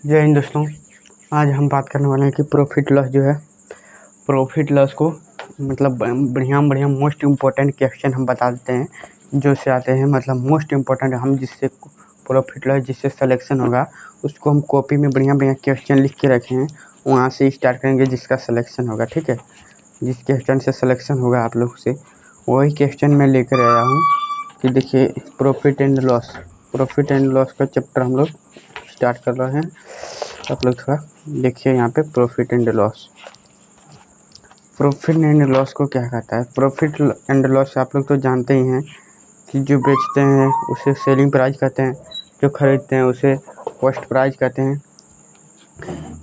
जय हिंद दोस्तों। आज हम बात करने वाले हैं कि प्रॉफिट लॉस जो है, प्रॉफिट लॉस को मतलब बढ़िया मोस्ट इम्पोर्टेंट क्वेश्चन हम बता देते हैं जो से आते हैं। मतलब मोस्ट इम्पोर्टेंट हम जिससे प्रॉफिट लॉस जिससे सिलेक्शन होगा उसको हम कॉपी में बढ़िया क्वेश्चन लिख के रखे हैं, वहाँ से स्टार्ट करेंगे जिसका सिलेक्शन होगा। ठीक है, जिस क्वेश्चन से सिलेक्शन होगा आप लोग से वही क्वेश्चन मैं लेकर आया हूँ कि देखिए प्रॉफिट एंड लॉस का चैप्टर हम लोग स्टार्ट कर रहे हैं। आप लोग थोड़ा देखिए यहाँ पे प्रॉफिट एंड लॉस को क्या कहता है। प्रॉफिट एंड लॉस आप लोग तो जानते ही हैं कि जो बेचते हैं उसे सेलिंग प्राइस कहते हैं, जो खरीदते हैं उसे कॉस्ट प्राइस कहते हैं।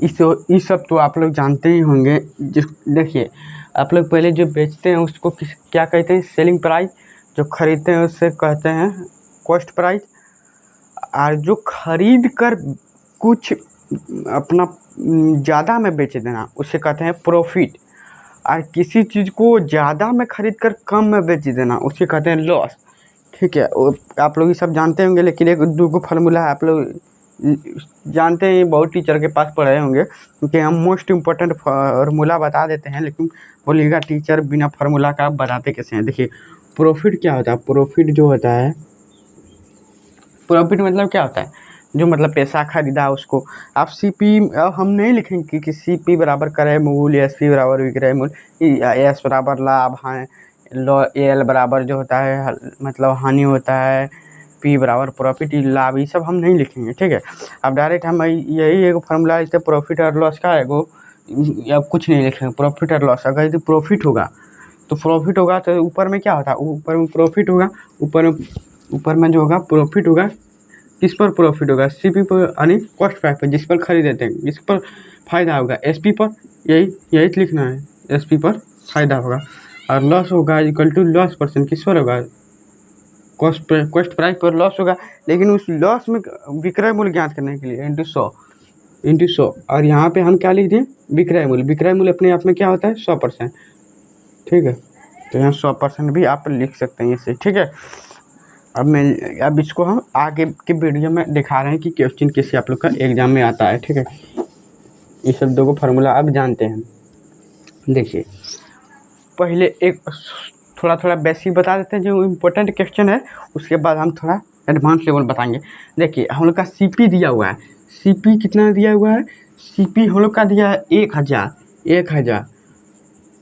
इस सब तो आप लोग जानते ही होंगे। देखिए आप लोग पहले जो बेचते हैं उसको क्या कहते हैं, सेलिंग प्राइस। जो खरीदते हैं उससे कहते हैं कॉस्ट प्राइस। और जो खरीद कर कुछ अपना ज़्यादा में बेच देना उसे कहते हैं प्रॉफिट। और किसी चीज़ को ज़्यादा में खरीद कर कम में बेच देना उसे कहते हैं लॉस। ठीक है, आप लोग ये सब जानते होंगे, लेकिन एक दो फार्मूला है आप लोग जानते हैं, बहुत टीचर के पास पढ़े होंगे क्योंकि हम मोस्ट इम्पोर्टेंट फार्मूला बता देते हैं। लेकिन बोलिएगा टीचर बिना फार्मूला का आप बताते कैसे हैं। देखिए प्रॉफिट क्या होता है। प्रॉफिट जो होता है, प्रॉफिट मतलब क्या होता है, जो मतलब पैसा खरीदा उसको आप सीपी, हम नहीं लिखेंगे कि सीपी बराबर क्रय मूल्य, एसपी बराबर विक्रय मूल्य, एस बराबर लाभ है, एल बराबर जो होता है मतलब हानि होता है, पी बराबर प्रॉफिट लाभ, ये सब हम नहीं लिखेंगे। ठीक है, अब डायरेक्ट हम यही एक फॉर्मूला लिखते हैं प्रॉफिट और लॉस का। एगो अब कुछ नहीं लिखेंगे, प्रॉफिट और लॉस। अगर यदि प्रॉफिट होगा तो ऊपर में क्या होता है, ऊपर में प्रॉफिट होगा। ऊपर में जो होगा प्रॉफिट होगा, किस पर प्रॉफिट होगा, सीपी पर यानी कॉस्ट प्राइस पर, जिस पर खरीदते हैं, जिस पर फायदा होगा एसपी पर, यही लिखना है, एसपी पर फायदा होगा। और लॉस होगा इक्वल टू लॉस परसेंट, किस पर होगा, कॉस्ट प्राइस पर लॉस होगा। लेकिन उस लॉस में विक्रय मूल्य ज्ञात करने के लिए इंटू 100। और यहाँ पे हम क्या लिख दें, विक्रय मूल्य अपने आप में क्या होता है 100%। ठीक है, तो यहाँ 100% भी आप लिख सकते हैं इसे। ठीक है, अब इसको हम आगे के वीडियो में दिखा रहे हैं कि क्वेश्चन कैसे आप लोग का एग्जाम में आता है। ठीक है, ये सब दो फार्मूला आप जानते हैं। देखिए पहले एक थोड़ा बेसिक बता देते हैं जो इम्पोर्टेंट क्वेश्चन है, उसके बाद हम थोड़ा एडवांस लेवल बताएंगे। देखिए हम लोग का सीपी दिया हुआ है, सीपी कितना दिया हुआ है, सीपी हम लोग का दिया है 1000।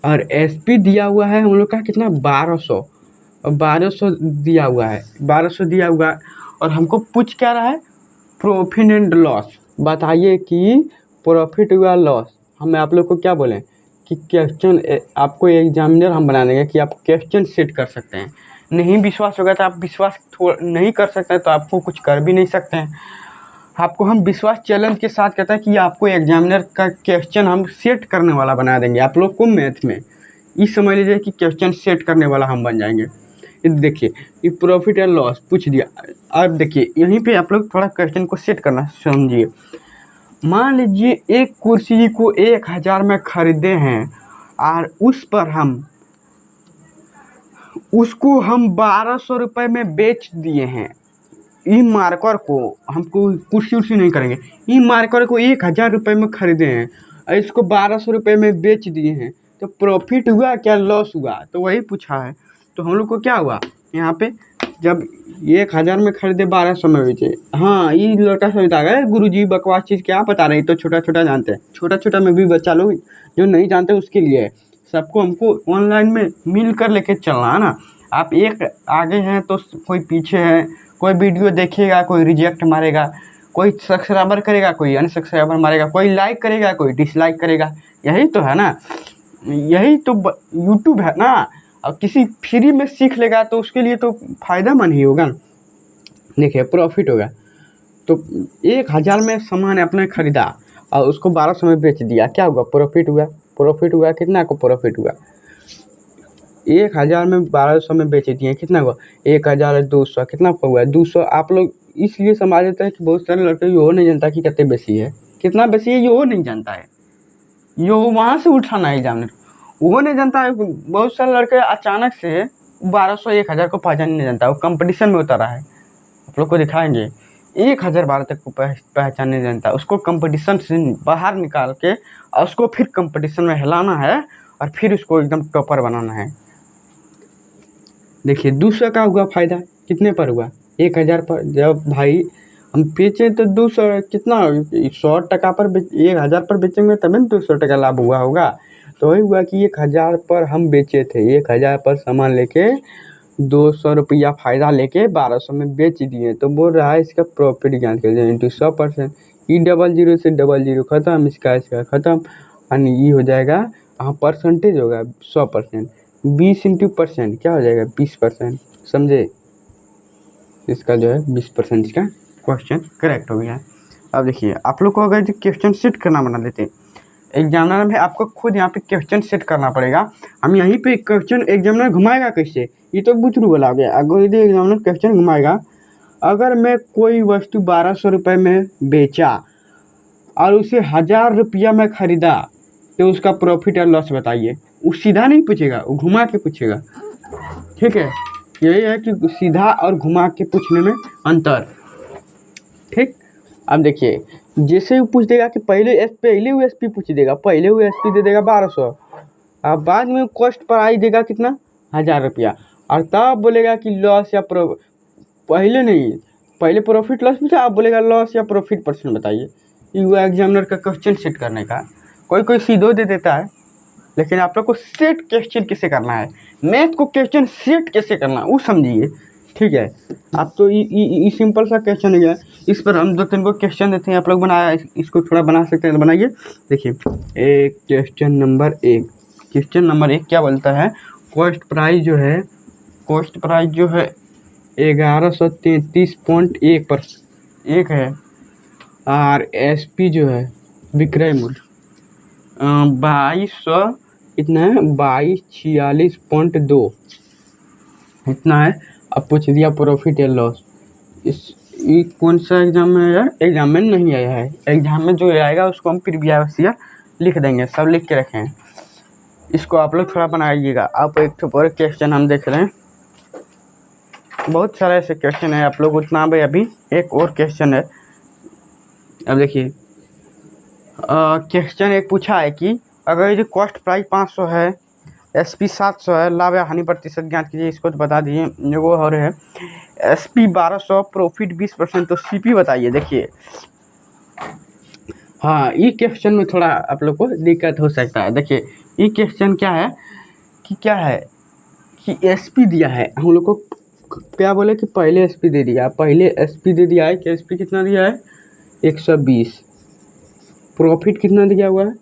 और एसपी दिया हुआ है हम लोग का कितना 1200 दिया हुआ है, 1200 दिया हुआ है। और हमको पूछ क्या रहा है, प्रॉफिट एंड लॉस। बताइए कि प्रॉफिट हुआ लॉस। हम आप लोग को क्या बोलें कि क्वेश्चन आपको एग्जामिनर हम बना देंगे कि आप क्वेश्चन सेट कर सकते हैं। नहीं विश्वास होगा तो आप विश्वास नहीं कर सकते हैं तो आपको कुछ कर भी नहीं सकते हैं। आपको हम विश्वास चैलेंज के साथ कहते हैं कि आपको एग्जामिनर का क्वेश्चन हम सेट करने वाला बना देंगे। आप लोग को मैथ में ये समझ लीजिए कि क्वेश्चन सेट करने वाला हम बन जाएंगे। देखिए ये प्रॉफिट एंड लॉस पूछ दिया। अब देखिए यहीं पे आप लोग थोड़ा क्वेश्चन को सेट करना समझिए। मान लीजिए एक कुर्सी को 1000 में खरीदे हैं और उस पर उसको हम 1200 रुपये में बेच दिए हैं। ई मार्कर को हमको कुर्सी नहीं करेंगे, ई मार्कर को 1000 रुपये में खरीदे हैं और इसको 1200 रुपये में बेच दिए हैं, तो प्रॉफिट हुआ क्या लॉस हुआ, तो वही पूछा है। तो हम लोग को क्या हुआ यहाँ पे, जब 1000 में खरीदे 1200 में बेचे। हाँ ये लड़का समझता है, गुरुजी बकवास चीज़ क्या बता रहे हैं, तो छोटा जानते हैं, छोटा में भी बच्चा लोग जो नहीं जानते उसके लिए है। सबको हमको ऑनलाइन में मिल कर लेके चलना है ना। आप एक आगे हैं तो कोई पीछे है, कोई वीडियो देखिएगा कोई रिजेक्ट मारेगा, कोई सब्सक्राइबर करेगा कोई अनसब्सक्राइबर मारेगा, कोई लाइक करेगा कोई डिसलाइक करेगा। यही तो है ना, यही तो यूट्यूब है ना। अब किसी फ्री में सीख लेगा तो उसके लिए तो फायदेमंद ही होगा। देखिए प्रॉफिट होगा तो 1000 में सामान आपने खरीदा और उसको 1200 में बेच दिया, क्या होगा, प्रॉफिट हुआ कितना को प्रॉफिट हुआ, 1000 में 1200 में बेच दिए, कितना हुआ 1200, कितना हुआ 200। आप लोग इसलिए समझ लेते हैं कि बहुत सारे लड़के यो नहीं जानता कि कितने बेसी है, कितना बेसी है यो नहीं जानता है, यो वहाँ से उठाना है एग्जामिनर, वो नहीं जानता है। बहुत सारे लड़के अचानक से 1200 1000 को पहचान नहीं जानता, वो कंपटीशन में उतरा है। आप लोग को दिखाएंगे 1000 तक को पहचानने जानता है, उसको कंपटीशन से बाहर निकाल के और उसको फिर कंपटीशन में हिलाना है और फिर उसको एकदम टॉपर बनाना है। देखिए दूसरा का हुआ फायदा, कितने पर हुआ? 1000 पर। जब भाई हम बेचे तो 200 कितना 100 पर 1000 पर बेचेंगे तभी 200 लाभ हुआ होगा। तो वही हुआ कि 1000 पर हम बेचे थे, 1000 पर सामान लेके 200 रुपया फायदा लेके 1200 में बेच दिए। तो बोल रहा है इसका प्रॉफिट ज्ञान कर इंटू 100%। ई 00 से 00 खत्म, इसका खत्म, यानी ये हो जाएगा, हाँ परसेंटेज होगा 100%, 20 इंटू परसेंट क्या हो जाएगा 20%, समझे? इसका जो है 20% इसका क्वेश्चन करेक्ट हो गया। अब देखिए आप लोग को अगर जो क्वेश्चन सेट करना बना देते एग्जामिनर में, आपको खुद यहाँ पे क्वेश्चन सेट करना पड़ेगा। हम यहीं पे क्वेश्चन एग्जामिनर घुमाएगा कैसे, ये तो बुचरू वाला हो गया। अगर यदि एग्जामिनर क्वेश्चन घुमाएगा, अगर मैं कोई वस्तु 1200 रुपये में बेचा और उसे 1000 रुपया में खरीदा तो उसका प्रॉफिट और लॉस बताइए। वो सीधा नहीं पूछेगा, वो घुमा के पूछेगा, ठीक है? यही है कि सीधा और घुमा के पूछने में अंतर, ठीक। अब देखिए जैसे वो पूछ देगा कि पहले वो एसपी पूछ देगा, पहले वो एसपी दे देगा 1200, अब बाद में कॉस्ट प्राइस देगा कितना 1000 रुपया, और तब बोलेगा कि लॉस या पहले नहीं, पहले प्रॉफिट लॉस पूछा, अब बोलेगा लॉस या प्रॉफिट परसेंट बताइए। ये हुआ एग्जामिनर का क्वेश्चन सेट करने का। कोई सीधो दे देता है, लेकिन आप लोग को सेट क्वेश्चन कैसे करना है, मैथ को क्वेश्चन सेट कैसे करना है वो समझिए, ठीक है? आप तो ये सिंपल सा क्वेश्चन है, इस पर हम 2-3 को क्वेश्चन देते हैं, आप लोग बनाया इसको थोड़ा बना सकते हैं तो बनाइए। देखिए क्वेश्चन नंबर 1 क्या बोलता है, कॉस्ट प्राइस जो है 1133.1 है, और एसपी जो है विक्रय मूल्य 2200 इतना है 2246.2 इतना है। अब पूछ दिया प्रॉफिट या लॉस, ये कौन सा एग्जाम में आया? एग्जाम में नहीं आया है, एग्जाम में जो आएगा उसको हम प्रीवियस ईयर लिख देंगे, सब लिख के रखें। इसको आप लोग थोड़ा बनाइएगा। आप एक और क्वेश्चन हम देख रहे हैं, बहुत सारे ऐसे क्वेश्चन है, आप लोग उतना भाई अभी एक और क्वेश्चन है। अब देखिए क्वेश्चन एक पूछा है कि अगर यदि कॉस्ट प्राइस 500 है, एसपी 700 है, लाभ या हानि प्रतिशत ज्ञात कीजिए, इसको तो बता दीजिए। वो और है एसपी 1200, प्रॉफिट 20%, तो सीपी बताइए। देखिए हाँ ये क्वेश्चन में थोड़ा आप लोग को दिक्कत हो सकता है। देखिए ये क्वेश्चन क्या है कि एसपी दिया है, हम लोग को क्या बोले कि पहले एसपी दे दिया, है कि एसपी कितना दिया है 120, प्रॉफिट कितना दिया हुआ है,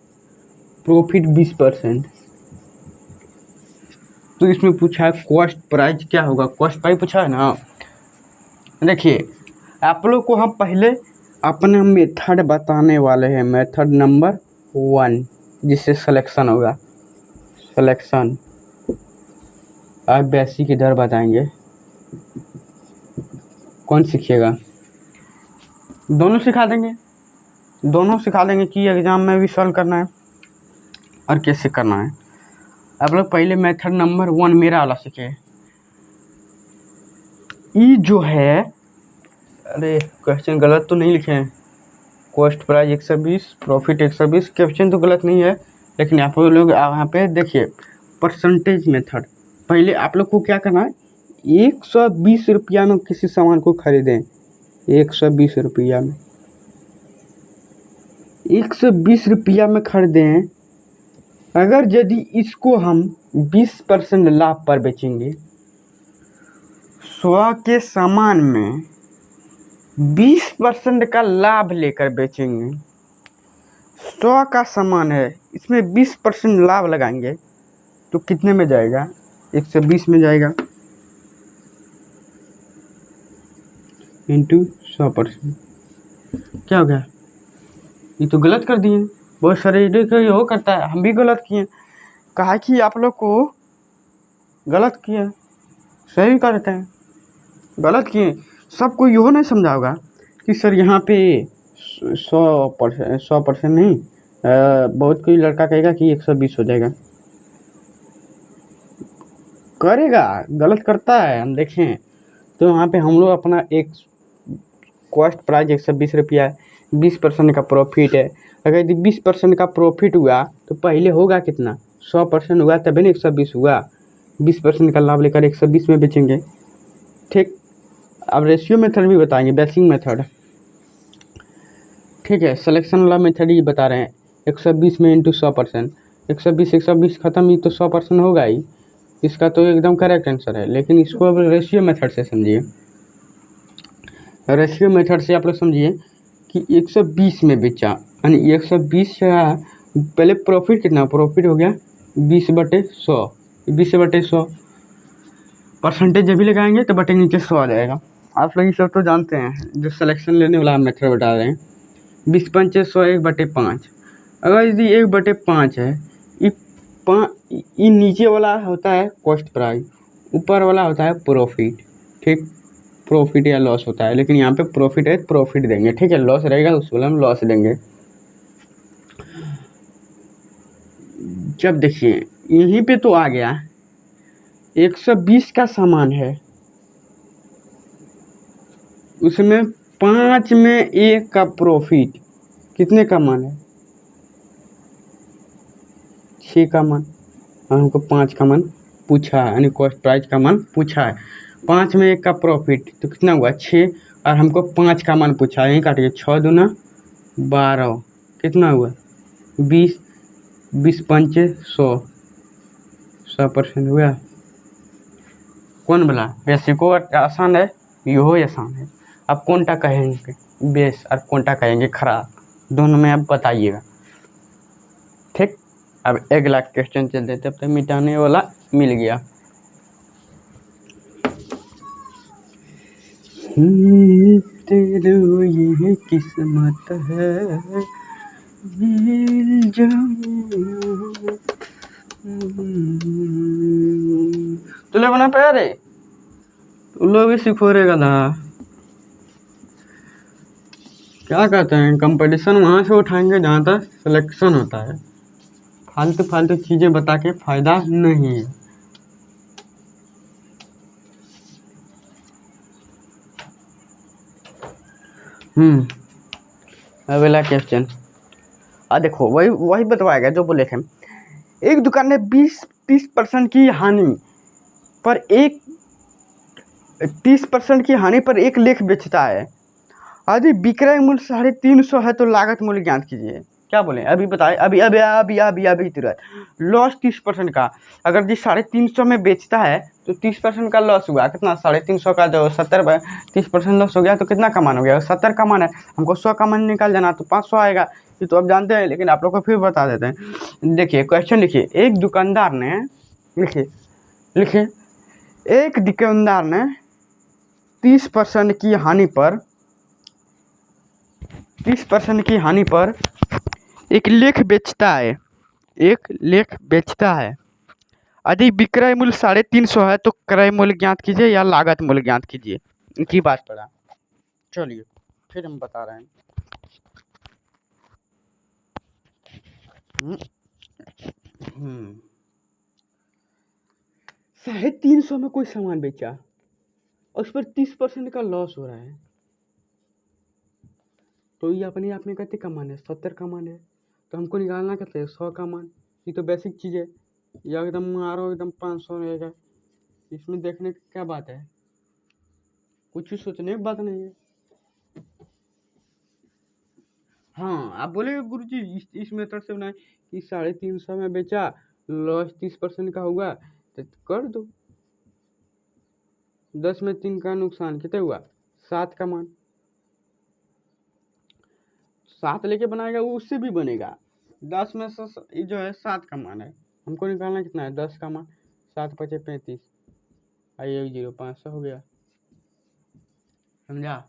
प्रॉफिट 20%। तो इसमें पूछा है कॉस्ट प्राइस क्या होगा, कॉस्ट प्राइस पूछा है ना। देखिए आप लोग को हम पहले अपना मेथड बताने वाले हैं, मेथड नंबर 1 जिससे सिलेक्शन होगा, सिलेक्शन आप बेसिक इधर बताएंगे। कौन सीखिएगा? दोनों सिखा देंगे कि एग्ज़ाम में भी सॉल्व करना है और कैसे करना है। आप लोग पहले मेथड नंबर 1 मेरा वाला सीखे। ई जो है, अरे क्वेश्चन गलत तो नहीं लिखे हैं, कॉस्ट प्राइस 120, प्रॉफिट 120, क्वेश्चन तो गलत नहीं है, लेकिन आप लोग यहाँ पे देखिए परसेंटेज मेथड। पहले आप लोग को क्या करना है, 120 रुपया में किसी सामान को खरीदें, 120 रुपया में, 120 रुपया में खरीदें। अगर यदि इसको हम 20% लाभ पर बेचेंगे, 100 के सामान में 20% का लाभ लेकर बेचेंगे, 100 का सामान है इसमें 20% लाभ लगाएंगे तो कितने में जाएगा, 120 में जाएगा इंटू 100%। क्या हो गया? ये तो गलत कर दिए, बहुत सारे ये हो करता है, हम भी गलत किए। कहा कि आप लोग को गलत किए, सही करते हैं, गलत किए। सबको यहो नहीं समझा होगा कि सर यहाँ पे 100% नहीं, बहुत कोई लड़का कहेगा कि 120 हो जाएगा, करेगा, गलत करता है, हम देखें तो वहाँ पे हम लोग अपना एक कॉस्ट प्राइस 120 रुपया है, 20% का प्रॉफिट है। अगर यदि 20% का प्रॉफिट हुआ तो पहले होगा कितना, 100% हुआ तभी ना 120 हुआ। 20% का लाभ लेकर 120 में बेचेंगे। ठीक, अब रेशियो मेथड भी बताएंगे, बेसिक मेथड। ठीक है, सिलेक्शन वाला मेथड ही बता रहे हैं। 120 में इंटू 100%, 120 खत्म, ही तो 100% होगा ही। इसका तो एकदम करेक्ट आंसर है। लेकिन इसको अब रेशियो मेथड से समझिए। रेशियो मेथड से आप लोग समझिए कि 120 में बेचा, यानी 120 पहले प्रॉफिट कितना, प्रॉफिट हो गया 20/100, 20/100 परसेंटेज जब भी लगाएंगे तो बटे नीचे 100 आ जाएगा। आप लोग ये सब तो जानते हैं, जो सिलेक्शन लेने वाला मेथड बता रहे हैं। 20×5 100, 1/5। अगर यदि 1/5 है, ये नीचे वाला होता है कॉस्ट प्राइस, ऊपर वाला होता है प्रॉफिट। ठीक, प्रॉफिट या लॉस होता है, लेकिन यहाँ पे प्रॉफिट है, प्रॉफिट देंगे। ठीक है, लॉस रहेगा उस वाला हम लॉस देंगे। जब देखिए यहीं पे तो आ गया 120 का सामान है, उसमें 5 में 1 का प्रॉफिट, कितने का मान है, 6 का मान। हमको 5 का मान पूछा है, यानी कॉस्ट प्राइस का मान पूछा है। 5 में 1 का प्रॉफिट तो कितना हुआ 6, और हमको 5 का मान पूछा है। यहीं काटिए, 6 दूना 12, कितना हुआ 20, 20×5 100, 100% हुआ। कौन बोला बेसिको आसान है, यो आसान है। अब कौन टा कहेंगे बेस और कौन टा कहेंगे खराब, दोनों में अब बताइएगा। ठीक, अब अगला क्वेश्चन चल देते, अब तक मिटाने वाला मिल गया। तेरे ये किस्मत है मिल जाऊं। तू लोग बना पाया रे, तू लोग भी सीखो रे गधा। क्या कहते हैं, कंपटीशन वहाँ से उठाएंगे जहाँ तक सिलेक्शन होता है। फालतू फालतू चीज़ें बता के फायदा नहीं है। अगला क्वेश्चन, देखो वही बतवाएगा जो बोले थे। एक दुकान ने 20-30% की हानि पर 30% की हानि पर 1 लेख बेचता है। यदि विक्रय मूल्य 350 है तो लागत मूल्य ज्ञात कीजिए। क्या बोले, अभी बताए, अभी अभी अभी अभी अभी तुरंत। लॉस 30% का, अगर जी 350 में बेचता है तो 30% का लॉस हुआ, कितना 350 का जो 70 30% लॉस हो गया तो कितना का मान हो गया, 70 का मान है। हमको 100 का मान निकाल जाना तो 500 आएगा। ये तो अब जानते हैं, लेकिन आप लोग को फिर बता देते हैं। देखिए क्वेश्चन लिखिए, एक दुकानदार ने, लिखिए एक दुकानदार ने 30% की हानि पर 30% की हानि पर एक लेख बेचता है, एक लेख बेचता है। यदि विक्रय मूल्य 350 है तो क्रय मूल्य ज्ञात कीजिए या लागत मूल्य ज्ञात कीजिए। इनकी बात पड़ा, चलिए फिर हम बता रहे हैं। 350 में कोई सामान बेचा और उस पर 30% का लॉस हो रहा है, तो ये अपने आप में कहते का मान है, 70 का मान है। तो हमको निकालना कहते हैं 100 का मान। ये तो बेसिक चीज़ है, या एकदम मारो एकदम 500 रहेगा। इसमें देखने की क्या बात है, कुछ भी सोचने की बात नहीं है। हाँ, आप बोले गुरुजी इस मेथड से बनाए कि 350 में बेचा, लॉस 30% का हुआ तो कर दो। 10 में 3 का नुकसान, कितना हुआ 7 का मान। 7 लेके बनाएगा वो उससे भी बनेगा। 10 में से जो है 7 का मान है, हमको निकालना कितना है 10 का मान। 7×5 = 35, आइए 0 500 हो गया। समझा?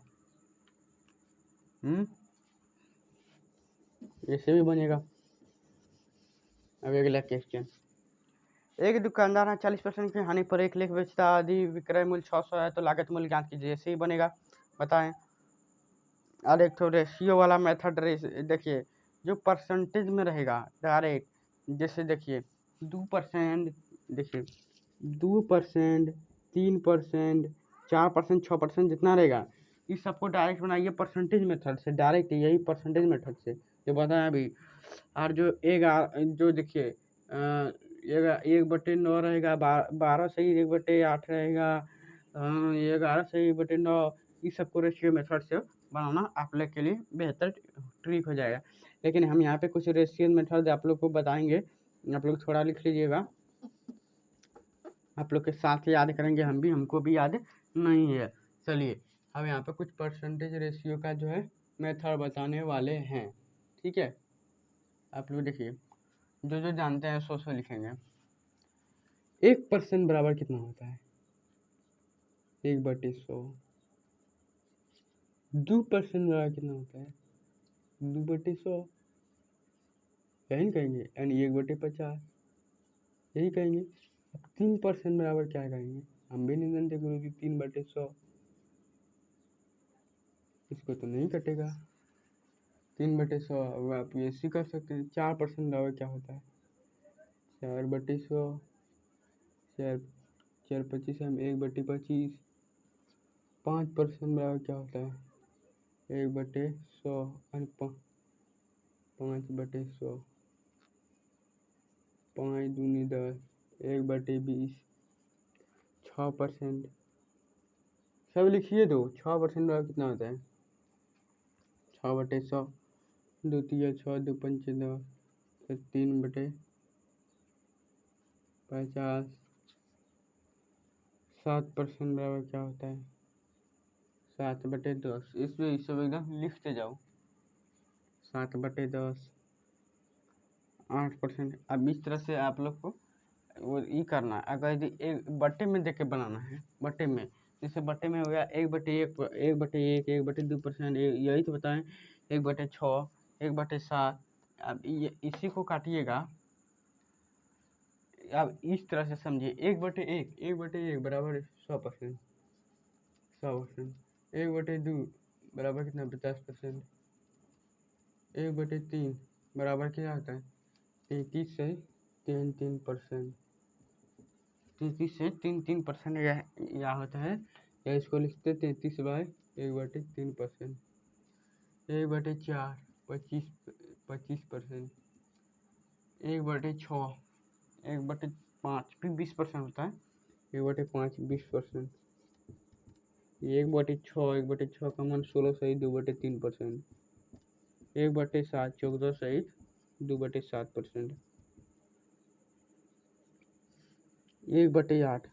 ऐसे भी बनेगा। अब अगला क्वेश्चन, एक दुकानदार है 40% की हानि पर 1 लेख बेचता है। यदि विक्रय मूल्य 600 है तो लागत मूल्य ज्ञात कीजिए। ऐसे ही बनेगा, बताएं। और एक तो रेशियो वाला मेथड, देखिए जो परसेंटेज में रहेगा डायरेक्ट, जैसे देखिए 2%, देखिए 2%, 3%, 4%, 6% जितना रहेगा इस सबको डायरेक्ट बनाइए परसेंटेज मेथड से, डायरेक्ट यही परसेंटेज मेथड से जो बताया अभी। और जो जो देखिए एक बटे 9 रहेगा, 12 सही 1/8 रहेगा, 11 सही 1/9, इस सबको रेशियो मेथड से बनाना आप लोग के लिए बेहतर ट्रिक हो जाएगा। लेकिन हम यहाँ पे कुछ रेशियो मेथड आप लोग को बताएंगे, आप लोग थोड़ा लिख लीजिएगा, आप लोग के साथ याद करेंगे हम भी, हमको भी याद नहीं है। चलिए अब यहाँ पे कुछ परसेंटेज रेशियो का जो है मेथड बताने वाले हैं, ठीक है। आप लोग देखिए, जो जो जानते हैं सो लिखेंगे। 1% बराबर कितना होता है? 1/100। 2% बराबर कितना होता है? 2/100। यही कहेंगे, यानी 1/50 यही कहेंगे। अब 3% बराबर क्या कहेंगे? हम भी नहीं जानते गुरु जी, 3/100 इसको तो नहीं कटेगा। 3/100 आप ऐसे कर सकते हैं। 4% बराबर क्या होता है? 4/100, 4 25 हम 1/25। 5% बराबर क्या होता है? 1/100 और 5/100। 5 दूनी 10, 1/20। 6%, सब लिखिए। 6% बराबर कितना होता है? 6/100, 2 3 6, 2 5 10, 3/50। 7% बराबर क्या होता है? 7/10। इसमें इस सब एकदम लिखते जाओ। 7/10। 8%। अब इस तरह से आप लोग को वो ये करना है। अगर एक बट्टे में देख के बनाना है, बट्टे में, जैसे बट्टे में हो गया 1/1, 1/1, 1/2%, यही तो बताएं। 1/6, 1/7। अब ये इसी को काटिएगा। अब इस तरह से समझिए, 1/1, 1/1 बराबर 100%। 100%। 1/2 बराबर कितना? 50%। 1/3 बराबर क्या होता है? 33 से 3%। 33 से 3% या होता है, या इसको लिखते 33/1/3%। 1/4 25%। 1/6 1/5 फिर 20% होता है। 1/5 20%। 1/6 1/6 का मान 16 सही 2/3%। 1/7 14 सही 2/7%। 1/8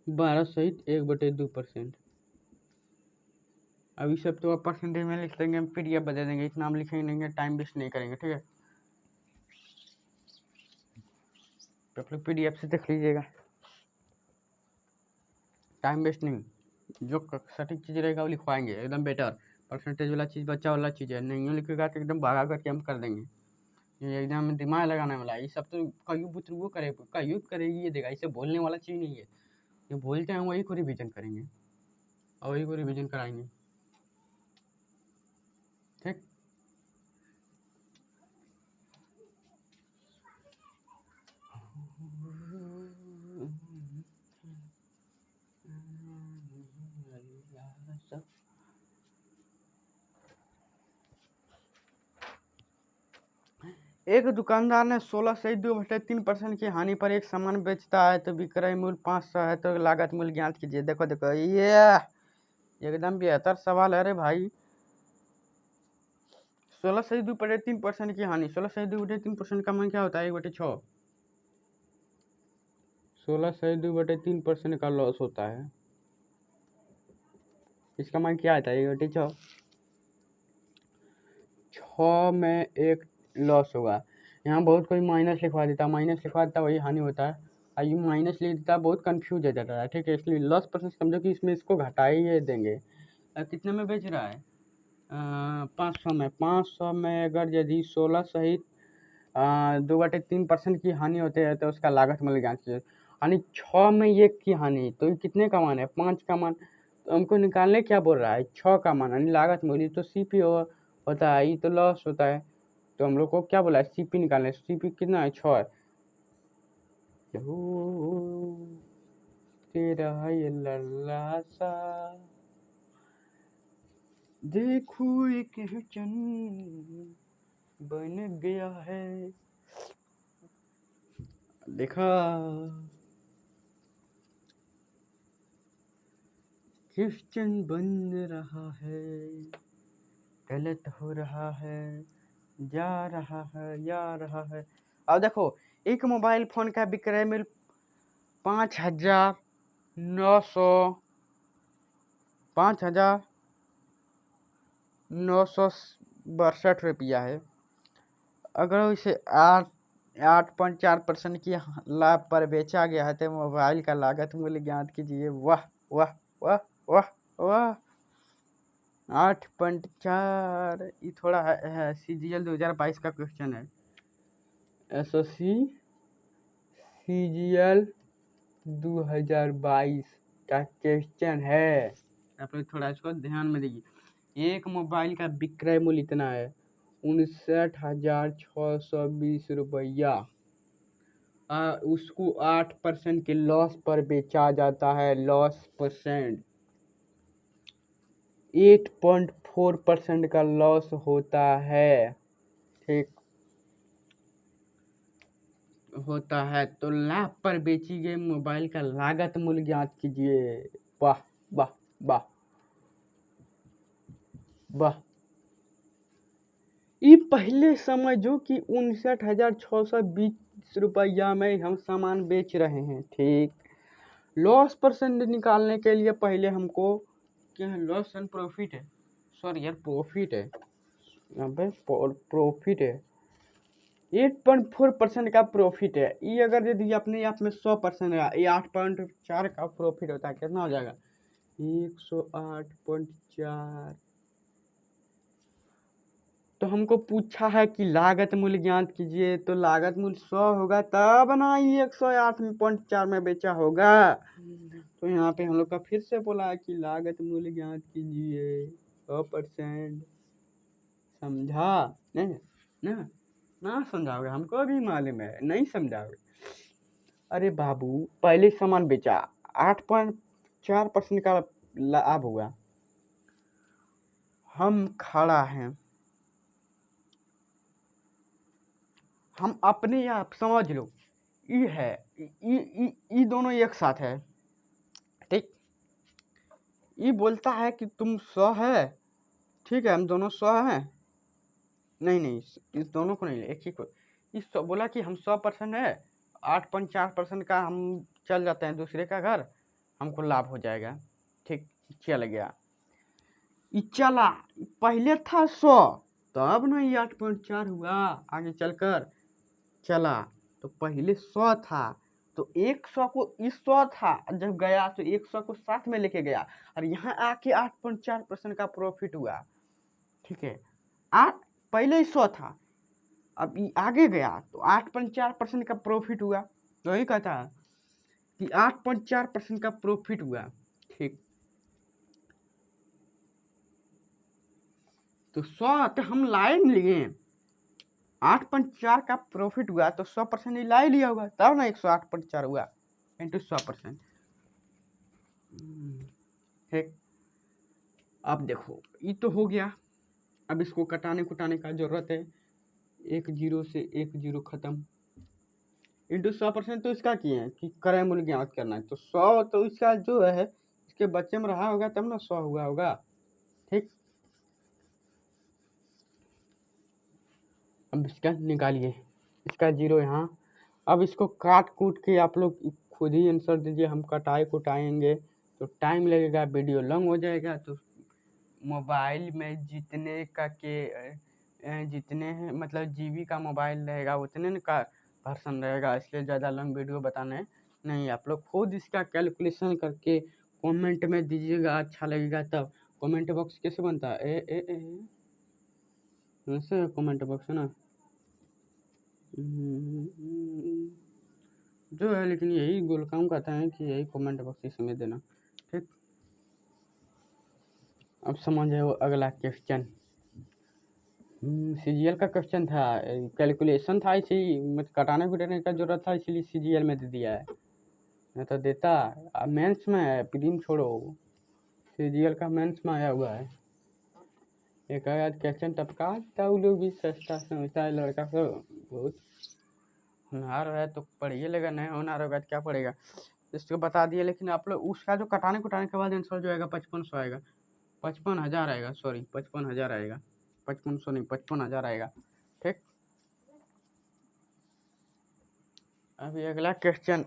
12 सहित 1/2%। अभी सब तो आप परसेंटेज में लिख देंगे, हम PDF बता देंगे, इतना हम लिखेंगे नहीं, टाइम वेस्ट नहीं करेंगे, ठीक है। तो आप लोग PDF से देख लीजिएगा, टाइम वेस्ट नहीं। जो सटीक चीज़ रहेगा वो लिखवाएंगे एकदम बेटर। परसेंटेज वाला चीज़ बच्चा वाला चीज़ है, नहीं लिखेगा तो एकदम भागा करके हम कर देंगे। ये एकदम दिमाग लगाने वाला है। ये सब तो कईयों बुतरुओं करे, कईयों करेगी ये देगा, इसे बोलने वाला चीज़ नहीं है। जो बोलते हैं वही को रिविजन करेंगे और वही को रिविजन कराएंगे, ठीक। एक दुकानदार ने 16 से 2/3% की हानि पर एक सामान बेचता है तो विक्रय मूल्य 500 है, तो लागत मूल्य ज्ञात कीजिए। देखो देखो, ये एकदम बेहतर सवाल है रे भाई। 16 से 2/3% की हानि, 16 से 2/3% का मान क्या होता है? 1/6। 16 से 2/3% का लॉस होता है, इसका मान क्या आता है? 1/6। 6 में एक लॉस होगा। यहाँ बहुत कोई माइनस लिखवा देता, माइनस लिखवा देता वही हानि होता है। और ये माइनस लिख देता, बहुत कंफ्यूज हो जाता है, ठीक है। इसलिए लॉस परसेंट समझो कि इसमें इसको घटा ही देंगे। कितने में बेच रहा है? 500 में। 500 में अगर यदि 16 सहित 2/3% की हानि होती है तो उसका लागत मूल्य ज्ञात कीजिए। यानी 6 में 1 की हानि, तो ये कितने का मान है? 5 का मान। तो हमको निकालने क्या बोल रहा है? 6 का मान, यानी लागत मूल्य तो CP होता है, ये तो लॉस होता है। तो हम लोग को क्या बोला है? CP निकालना है। CP कितना है? 6 है। तेरा है लल्ला सा, देखो एक चन बन गया है, देखा क्रिश्चियन बन रहा है, गलत हो रहा है, जा रहा है, जा रहा है। अब देखो एक मोबाइल फोन का विक्रय मूल्य 5,900 5,962 रुपया है। अगर इसे 8.4% की लाभ पर बेचा गया है तो मोबाइल का लागत मूल्य ज्ञात कीजिए। वाह वाह वाह वाह वाह, 8.4। ये थोड़ा है CGL 2022 का क्वेश्चन है। SSC CGL 2022 का क्वेश्चन है। आप लोग थोड़ा इसको ध्यान में दीजिए। एक मोबाइल का विक्रय मूल्य इतना है 59,620 रुपया। उसको 8% के लॉस पर बेचा जाता है। लॉस परसेंट 8.4% का लॉस होता है। ठीक होता है। तो लाभ पर बेची गई मोबाइल का लागत मूल्य ज्ञात कीजिए। वाह वाह वाह वाह। ये पहले समझो कि 59,620 रुपया में हम सामान बेच रहे हैं। ठीक, लॉस परसेंट निकालने के लिए पहले हमको क्या है, लॉस एंड प्रॉफिट है, सॉरी यार प्रॉफिट है, यहाँ पे प्रॉफिट है। 8.4% का प्रॉफिट है। ये अगर यदि अपने आप में 100% है, ये 8.4 का प्रॉफिट होता है, कितना हो जाएगा 108.4। तो हमको पूछा है कि लागत मूल्य ज्ञात कीजिए, तो लागत मूल्य 100 होगा तब ना ये 108.4 में बेचा होगा। तो यहाँ पे हम लोग का फिर से बोला है कि लागत मूल्य ज्ञात कीजिए 100%। समझा नहीं ना समझाओगे, हमको भी मालूम है नहीं समझाओगे। अरे बाबू पहले सामान बेचा, 8.4% का लाभ हुआ, हम खड़ा हैं, हम अपने आप समझ लो ये है, ये दोनों एक साथ है। ठीक, ये बोलता है कि तुम 100 है, ठीक है, हम दोनों 100 हैं, नहीं इस दोनों को नहीं, एक ही को। इस बोला कि हम 100% है, 8.4% का हम चल जाते हैं दूसरे का घर, हमको लाभ हो जाएगा। ठीक, चल गया, ये चला, पहले था 100 तब ना ये 8.4 हुआ। आगे चलकर चला तो पहले 100 था, तो 100 को इस 100 था, जब गया तो 100 को साथ में लेके गया, और यहाँ आके 8.4% का प्रॉफिट हुआ। ठीक है, पहले 100 था, अब आगे गया तो 8.4% का प्रॉफिट हुआ। तो वही कहता है कि 8.4% का प्रॉफिट हुआ। ठीक, तो 100 तो हम लाए लिए, 8.4 का प्रॉफिट हुआ तो 100% ही ला लिया होगा, तब ना 108.4 हुआ इंटू 100%। ठीक, अब देखो ये तो हो गया, अब इसको कटाने कुटाने का जरूरत है। एक जीरो से एक जीरो खत्म, इंटू 100%। तो इसका किए हैं कि क्रय मूल्य ज्ञात करना है, तो 100 तो इसका जो है इसके बच्चे में रहा होगा तब ना 100 हुआ होगा। ठीक, अब इसका निकालिए, इसका जीरो यहाँ। अब इसको काट कूट के आप लोग खुद ही आंसर दीजिए, हम कटाए कुटाएंगे तो टाइम लगेगा, वीडियो लॉन्ग हो जाएगा। तो मोबाइल में जितने का जितने हैं मतलब जीबी का मोबाइल रहेगा उतने न का वर्सन रहेगा, इसलिए ज़्यादा लॉन्ग वीडियो बताने नहीं। आप लोग खुद इसका कैलकुलेशन करके कमेंट में दीजिएगा, अच्छा लगेगा तब। कमेंट बॉक्स कैसे बनता है, ऐसे कमेंट बॉक्स है ना, जो है, लेकिन यही गोलकाम कहता है कि यही कमेंट बॉक्स इसमें देना। ठीक, अब समझे वो अगला क्वेश्चन। CGL का क्वेश्चन था, कैलकुलेशन था, इसी मतलब कटाने कुटाने का जरूरत था, इसलिए CGL में दे दिया है। नहीं तो देता। अब मेंस में है, प्रीम छोड़ो, सीजीएल का मेंस में आया हुआ है। एक आया क्वेश्चन टपका था, वो लोग भी सस्ता समझता है लड़का को। बहुत होनहार है तो पढ़िए लेगा, नहीं होनहार होगा तो क्या पड़ेगा। इसको बता दिए, लेकिन आप लोग उसका जो कटाने कुटाने के बाद आंसर जो आएगा 5500 आएगा, 55,000 आएगा, सॉरी 55,000 आएगा, 5500 नहीं 55,000 आएगा। ठीक, अभी अगला क्वेश्चन